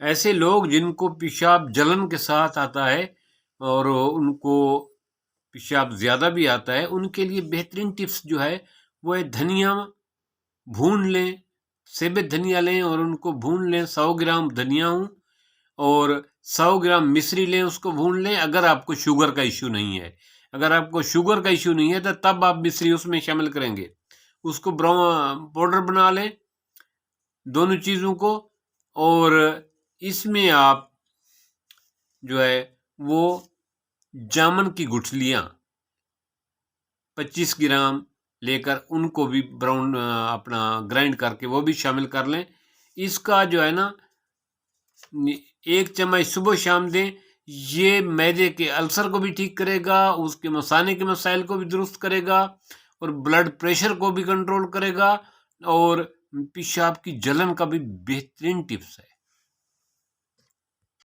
ایسے لوگ جن کو پیشاب جلن کے ساتھ آتا ہے اور ان کو پیشاب زیادہ بھی آتا ہے، ان کے لیے بہترین ٹپس جو ہے وہ ہے دھنیا بھون لیں، سیبت دھنیا لیں اور ان کو بھون لیں، 100 گرام دھنیا ہوں اور 100 گرام مصری لیں، اس کو بھون لیں۔ اگر آپ کو شوگر کا ایشو نہیں ہے، اگر آپ کو شوگر کا ایشو نہیں ہے تو تب آپ مصری اس میں شامل کریں گے، اس کو پاؤڈر بنا لیں دونوں چیزوں کو، اور اس میں آپ جو ہے وہ جامن کی گٹھلیاں 25 گرام لے کر ان کو بھی براؤن اپنا گرائنڈ کر کے وہ بھی شامل کر لیں۔ اس کا جو ہے نا 1 چمچ صبح شام دیں، یہ معدے کے السر کو بھی ٹھیک کرے گا، اس کے مثانے کے مسائل کو بھی درست کرے گا اور بلڈ پریشر کو بھی کنٹرول کرے گا، اور پیشاب کی جلن کا بھی بہترین ٹپس ہے۔